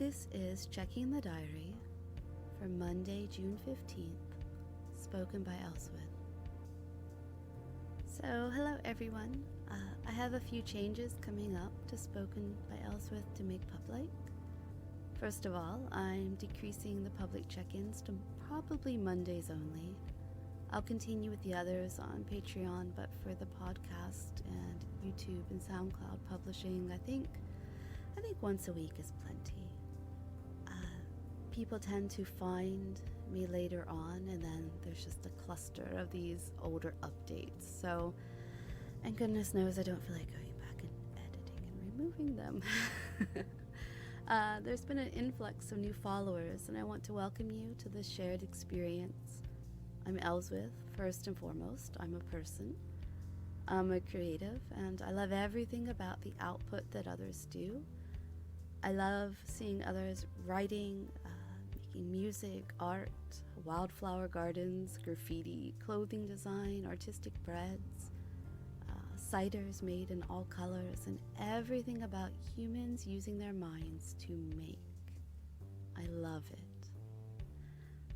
This is Checking the Diary for Monday, June 15th, spoken by Elswyth. So, hello everyone. I have a few changes coming up to Spoken by Elswyth to make public. First of all, I'm decreasing the public check-ins to probably Mondays only. I'll continue with the others on Patreon, but for the podcast and YouTube and SoundCloud publishing, I think once a week is plenty. People tend to find me later on, and then there's just a cluster of these older updates. So, and goodness knows I don't feel like going back and editing and removing them. There's been an influx of new followers, and I want to welcome you to this shared experience. I'm Elswyth, first and foremost. I'm a person. I'm a creative, and I love everything about the output that others do. I love seeing others writing, making music, art, wildflower gardens, graffiti, clothing design, artistic breads, ciders made in all colors, and everything about humans using their minds to make. I love it.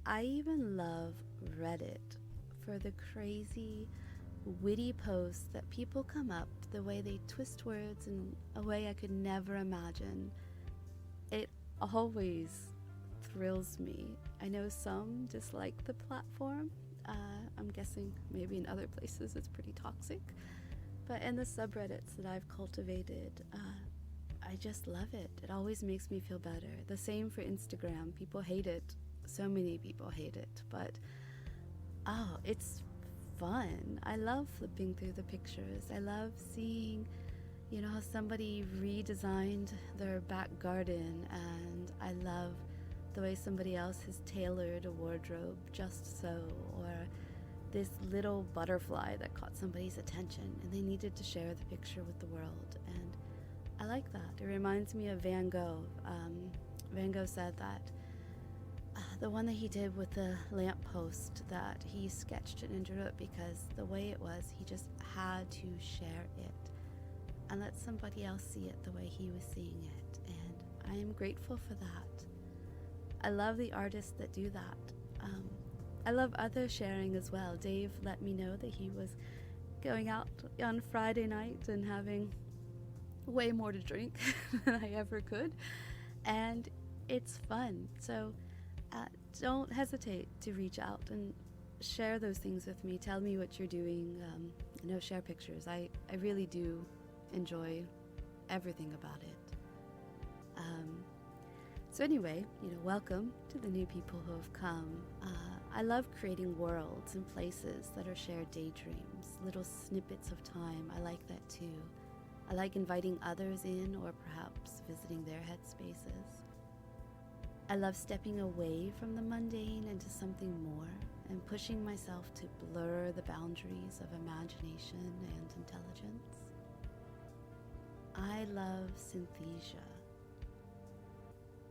I even love Reddit for the crazy, witty posts that people come up the way they twist words in a way I could never imagine. It always thrills me. I know some dislike the platform. I'm guessing maybe in other places it's pretty toxic. But in the subreddits that I've cultivated, I just love it. It always makes me feel better. The same for Instagram. People hate it. So many people hate it. But, it's fun. I love flipping through the pictures. I love seeing how somebody redesigned their back garden, and I love the way somebody else has tailored a wardrobe just so, or this little butterfly that caught somebody's attention and they needed to share the picture with the world, and I like that. It reminds me of Van Gogh. Van Gogh said that the one that he did with the lamppost, that he sketched it and drew it because the way it was, he just had to share it and let somebody else see it the way he was seeing it, and I am grateful for that. I love the artists that do that. I love others sharing as well. Dave let me know that he was going out on Friday night and having way more to drink than I ever could, and it's fun. So don't hesitate to reach out and share those things with me. Tell me what you're doing. Share pictures. I really do enjoy everything about it. So anyway, welcome to the new people who have come. I love creating worlds and places that are shared daydreams, little snippets of time. I like that too. I like inviting others in, or perhaps visiting their headspaces. I love stepping away from the mundane into something more and pushing myself to blur the boundaries of imagination and intelligence. I love synthesia.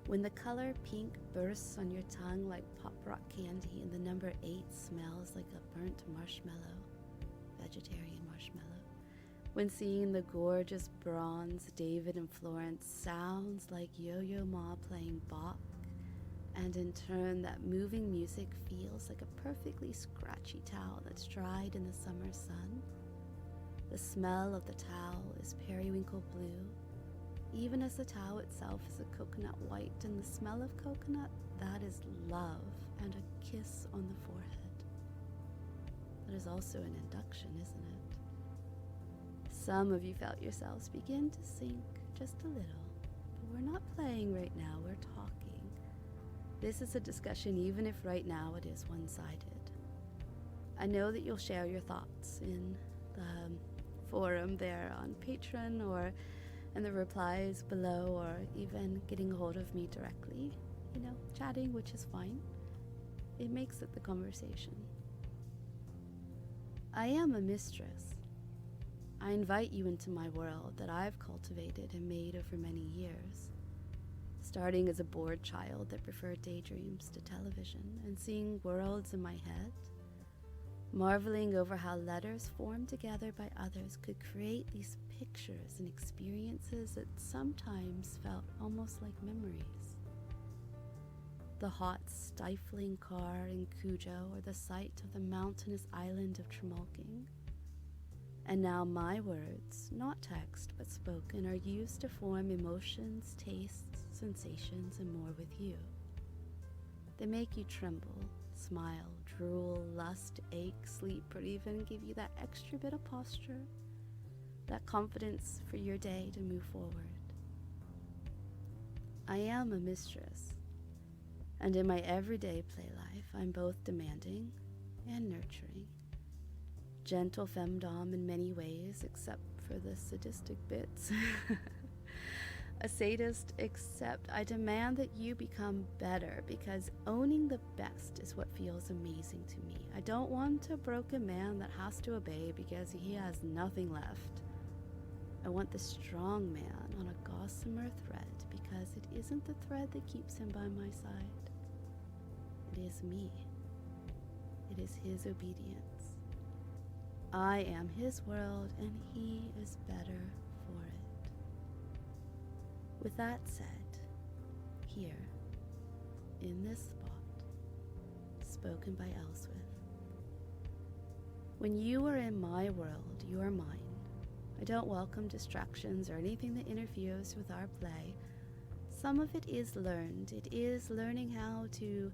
When the color pink bursts on your tongue like pop rock candy and the number 8 smells like a burnt marshmallow, vegetarian marshmallow. When seeing the gorgeous bronze David and Florence sounds like Yo-Yo Ma playing Bach, and in turn that moving music feels like a perfectly scratchy towel that's dried in the summer sun. The smell of the towel is periwinkle blue, even as the towel itself is a coconut white, and the smell of coconut, that is love and a kiss on the forehead. That is also an induction, isn't it? Some of you felt yourselves begin to sink just a little, but we're not playing right now, we're talking. This is a discussion even if right now it is one-sided. I know that you'll share your thoughts in the forum there on Patreon, or in the replies below, or even getting a hold of me directly, chatting, which is fine. It makes it the conversation. I am a mistress. I invite you into my world that I've cultivated and made over many years, starting as a bored child that preferred daydreams to television and seeing worlds in my head, marveling over how letters formed together by others could create these pictures and experiences that sometimes felt almost like memories. the hot, stifling car in Cujo or the sight of the mountainous island of Tremalking. And now my words, not text but spoken, are used to form emotions, tastes, sensations, and more with you. They make you tremble, smile, drool, lust, ache, sleep, or even give you that extra bit of posture, that confidence for your day to move forward. I am a mistress, and in my everyday play life, I'm both demanding and nurturing. Gentle femdom in many ways, except for the sadistic bits. A sadist, except I demand that you become better, because owning the best is what feels amazing to me. I don't want a broken man that has to obey because he has nothing left. I want the strong man on a gossamer thread, because it isn't the thread that keeps him by my side. It is me. It is his obedience. I am his world, and he is better for it. With that said, here, in this spot, spoken by Elswyth. When you are in my world, you are mine. I don't welcome distractions or anything that interferes with our play. Some of it is learned. It is learning how to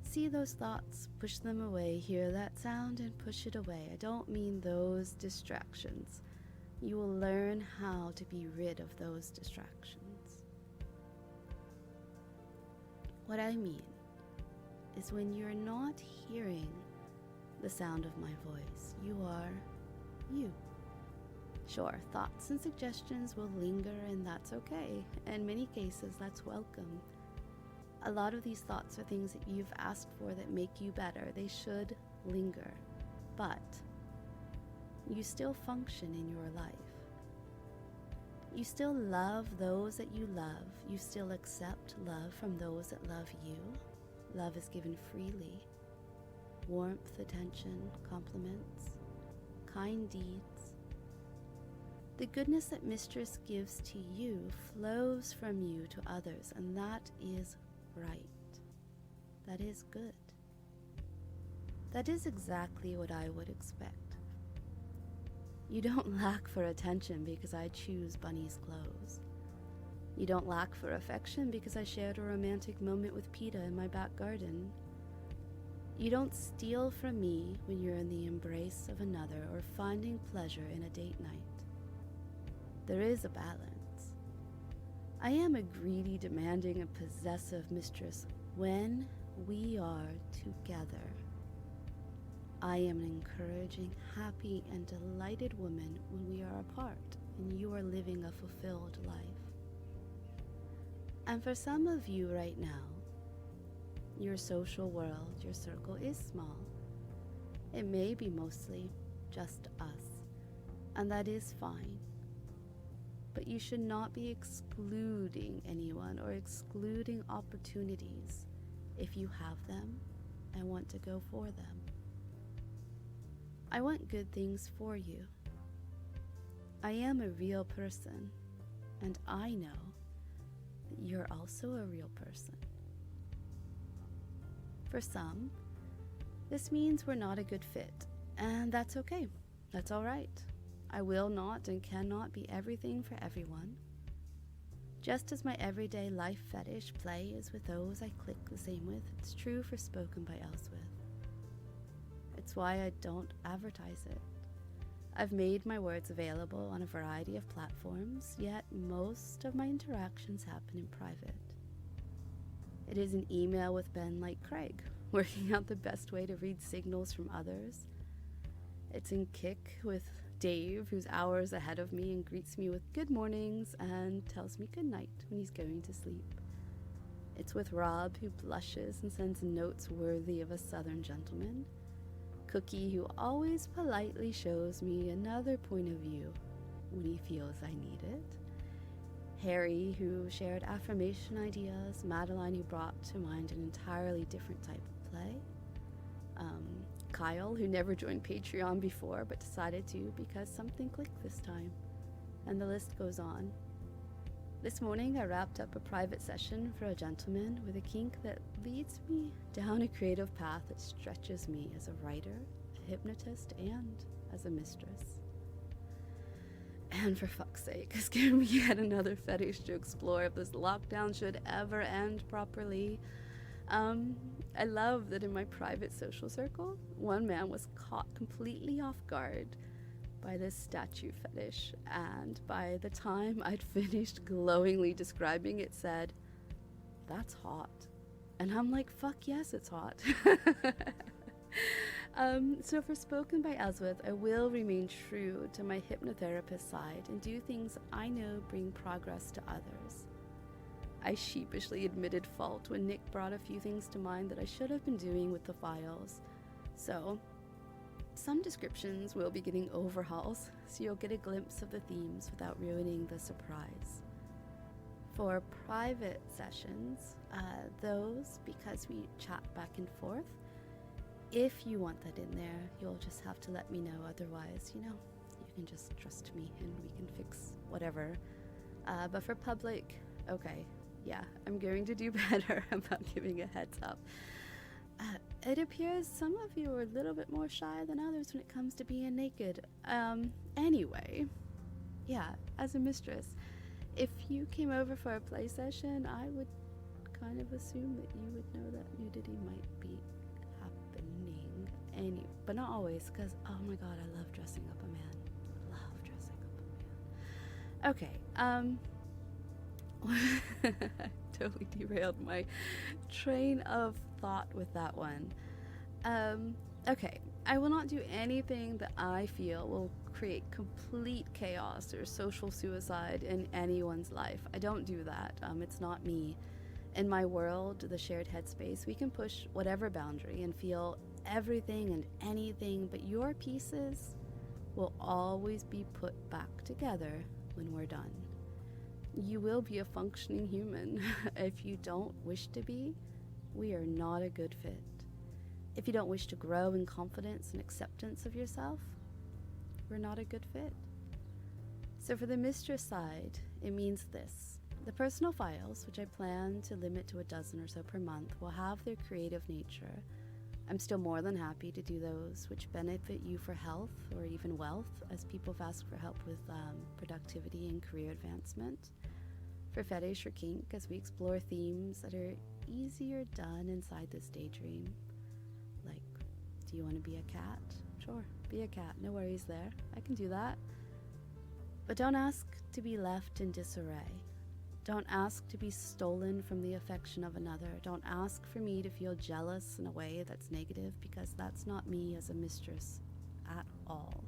see those thoughts, push them away, hear that sound, and push it away. I don't mean those distractions. You will learn how to be rid of those distractions. What I mean is when you're not hearing the sound of my voice, you are you. Sure, thoughts and suggestions will linger, and that's okay. In many cases, that's welcome. A lot of these thoughts are things that you've asked for that make you better. They should linger. But you still function in your life. You still love those that you love. You still accept love from those that love you. Love is given freely. Warmth, attention, compliments, kind deeds. The goodness that Mistress gives to you flows from you to others, and that is right. That is good. That is exactly what I would expect. You don't lack for attention because I choose Bunny's clothes. You don't lack for affection because I shared a romantic moment with PETA in my back garden. You don't steal from me when you're in the embrace of another or finding pleasure in a date night. There is a balance. I am a greedy, demanding, and possessive mistress when we are together. I am an encouraging, happy, and delighted woman when we are apart and you are living a fulfilled life. And for some of you right now, your social world, your circle is small. It may be mostly just us, and that is fine. But you should not be excluding anyone or excluding opportunities if you have them and want to go for them. I want good things for you. I am a real person, and I know that you're also a real person. For some, this means we're not a good fit, and that's okay. That's all right. I will not and cannot be everything for everyone. Just as my everyday life fetish play is with those I click the same with, it's true for Spoken by Elswyth. It's why I don't advertise it. I've made my words available on a variety of platforms, yet most of my interactions happen in private. It is an email with Ben like Craig, working out the best way to read signals from others. It's in Kik with Dave, who's hours ahead of me and greets me with good mornings and tells me good night when he's going to sleep. It's with Rob, who blushes and sends notes worthy of a southern gentleman. Cookie, who always politely shows me another point of view when he feels I need it. Harry, who shared affirmation ideas. Madeline, who brought to mind an entirely different type of play. Kyle, who never joined Patreon before but decided to because something clicked this time. And the list goes on. This morning I wrapped up a private session for a gentleman with a kink that leads me down a creative path that stretches me as a writer, a hypnotist, and as a mistress. And for fuck's sake, has given me yet another fetish to explore if this lockdown should ever end properly. I love that in my private social circle, one man was caught completely off guard by this statue fetish, and by the time I'd finished glowingly describing it, said, "That's hot." And I'm like, fuck yes, it's hot. So for Spoken by Elswyth, I will remain true to my hypnotherapist side and do things I know bring progress to others. I sheepishly admitted fault when Nick brought a few things to mind that I should have been doing with the files. So some descriptions will be getting overhauls, so you'll get a glimpse of the themes without ruining the surprise. For private sessions, those, because we chat back and forth, if you want that in there, you'll just have to let me know. Otherwise, you can just trust me and we can fix whatever. But for public, okay, yeah, I'm going to do better about giving a heads up. It appears some of you are a little bit more shy than others when it comes to being naked. Anyway, yeah, as a mistress, if you came over for a play session, I would kind of assume that you would know that nudity might be happening. But not always, because, oh my god, I love dressing up a man. Okay, totally derailed my train of thought with that one. Okay, I will not do anything that I feel will create complete chaos or social suicide in anyone's life. I don't do that. It's not me. In my world, the shared headspace, we can push whatever boundary and feel everything and anything, but your pieces will always be put back together when we're done. You will be a functioning human. If you don't wish to be, we are not a good fit. If you don't wish to grow in confidence and acceptance of yourself, we're not a good fit. So for the mistress side, it means this. The personal files, which I plan to limit to a dozen or so per month, will have their creative nature. I'm still more than happy to do those which benefit you for health or even wealth, as people have asked for help with productivity and career advancement. For fetish or kink, as we explore themes that are easier done inside this daydream. Like, do you want to be a cat? Sure, be a cat, no worries there. I can do that. But don't ask to be left in disarray. Don't ask to be stolen from the affection of another. Don't ask for me to feel jealous in a way that's negative, because that's not me as a mistress at all.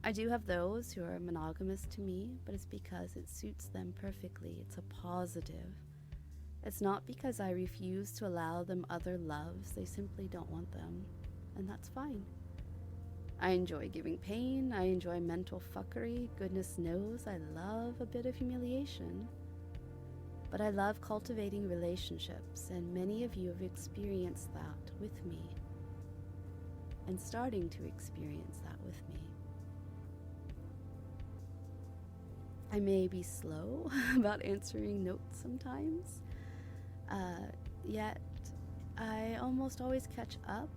I do have those who are monogamous to me, but it's because it suits them perfectly. It's a positive. It's not because I refuse to allow them other loves. They simply don't want them, and that's fine. I enjoy giving pain. I enjoy mental fuckery. Goodness knows I love a bit of humiliation. But I love cultivating relationships, and many of you have experienced that with me, and starting to experience that with me. I may be slow about answering notes sometimes, yet I almost always catch up.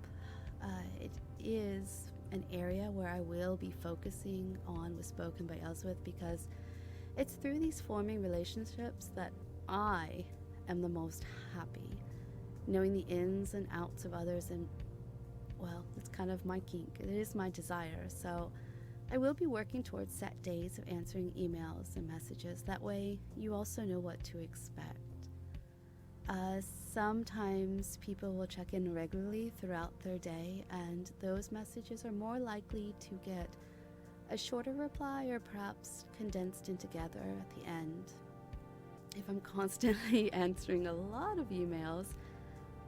It is an area where I will be focusing on with Spoken by Elswyth, because it's through these forming relationships that I am the most happy, knowing the ins and outs of others, and well, it's kind of my kink. It is my desire, so I will be working towards set days of answering emails and messages. That way you also know what to expect. Sometimes people will check in regularly throughout their day, and those messages are more likely to get a shorter reply, or perhaps condensed in together at the end. If I'm constantly answering a lot of emails,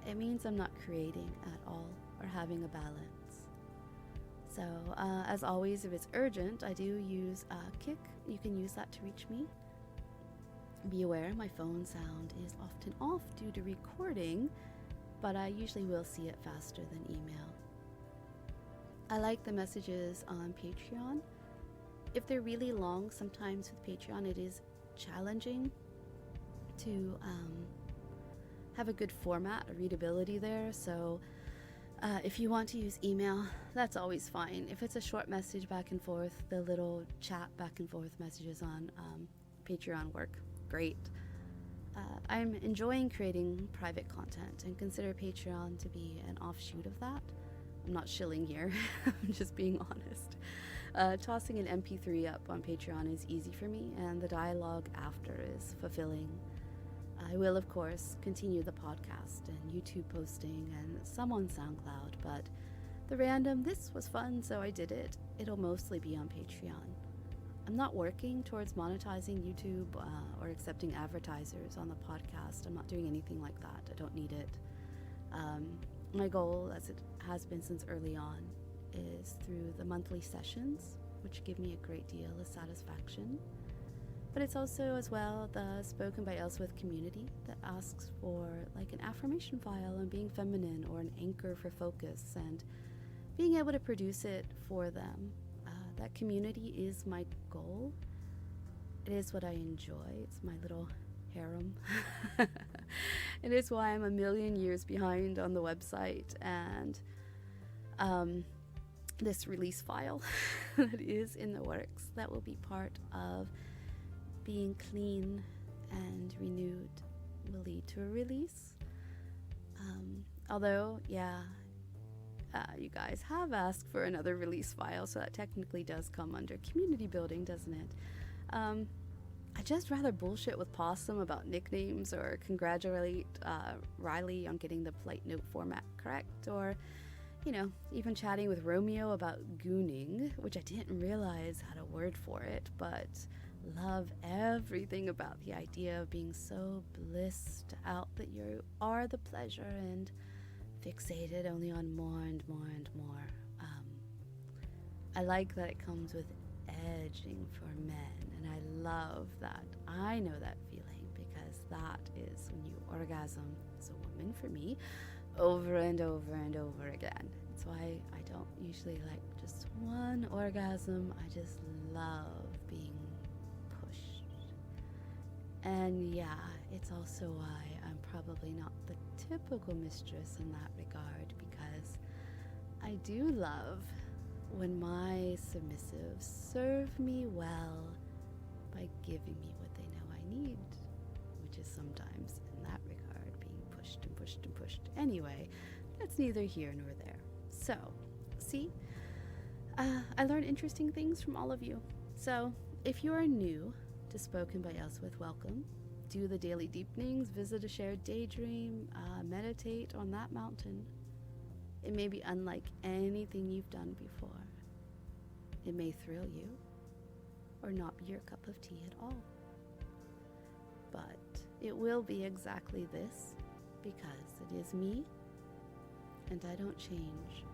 it means I'm not creating at all or having a balance. So as always, if it's urgent, I do use Kik. You can use that to reach me. Be aware my phone sound is often off due to recording, but I usually will see it faster than email. I like the messages on Patreon. If they're really long, sometimes with Patreon it is challenging to have a good format, a readability there. So if you want to use email, that's always fine. If it's a short message back and forth, the little chat back and forth messages on Patreon work great. I'm enjoying creating private content and consider Patreon to be an offshoot of that. I'm not shilling here, I'm just being honest. Tossing an MP3 up on Patreon is easy for me, and the dialogue after is fulfilling. I will, of course, continue the podcast and YouTube posting and some on SoundCloud, but the random, this was fun, so I did it, it'll mostly be on Patreon. I'm not working towards monetizing YouTube or accepting advertisers on the podcast. I'm not doing anything like that. I don't need it. My goal, as it has been since early on, is through the monthly sessions, which give me a great deal of satisfaction. But it's also, as well, the Spoken by Elswyth community that asks for like an affirmation file on being feminine or an anchor for focus, and being able to produce it for them. That community is my goal. It is what I enjoy. It's my little harem. It is why I'm a million years behind on the website and this release file that is in the works, that will be part of being clean and renewed, will lead to a release. Although, yeah, you guys have asked for another release file, so that technically does come under community building, doesn't it? I just rather bullshit with Possum about nicknames, or congratulate Riley on getting the polite note format correct, or, you know, even chatting with Romeo about gooning, which I didn't realize had a word for it, but love everything about the idea of being so blissed out that you are the pleasure and fixated only on more and more and more. I like that it comes with edging for men, and I love that. I know that feeling, because that is when you orgasm as a woman, for me, over and over and over again. That's why I don't usually like just one orgasm. I just love being pushed. And yeah, it's also why I'm probably not the typical mistress in that regard, because I do love when my submissives serve me well by giving me what they know I need, which is sometimes, in that regard, being pushed and pushed and pushed. Anyway, that's neither here nor there. So, see, I learned interesting things from all of you. So, if you are new to Spoken by Elswyth, welcome. Do the daily deepenings, visit a shared daydream, meditate on that mountain. It may be unlike anything you've done before. It may thrill you, or not be your cup of tea at all. But it will be exactly this, because it is me, and I don't change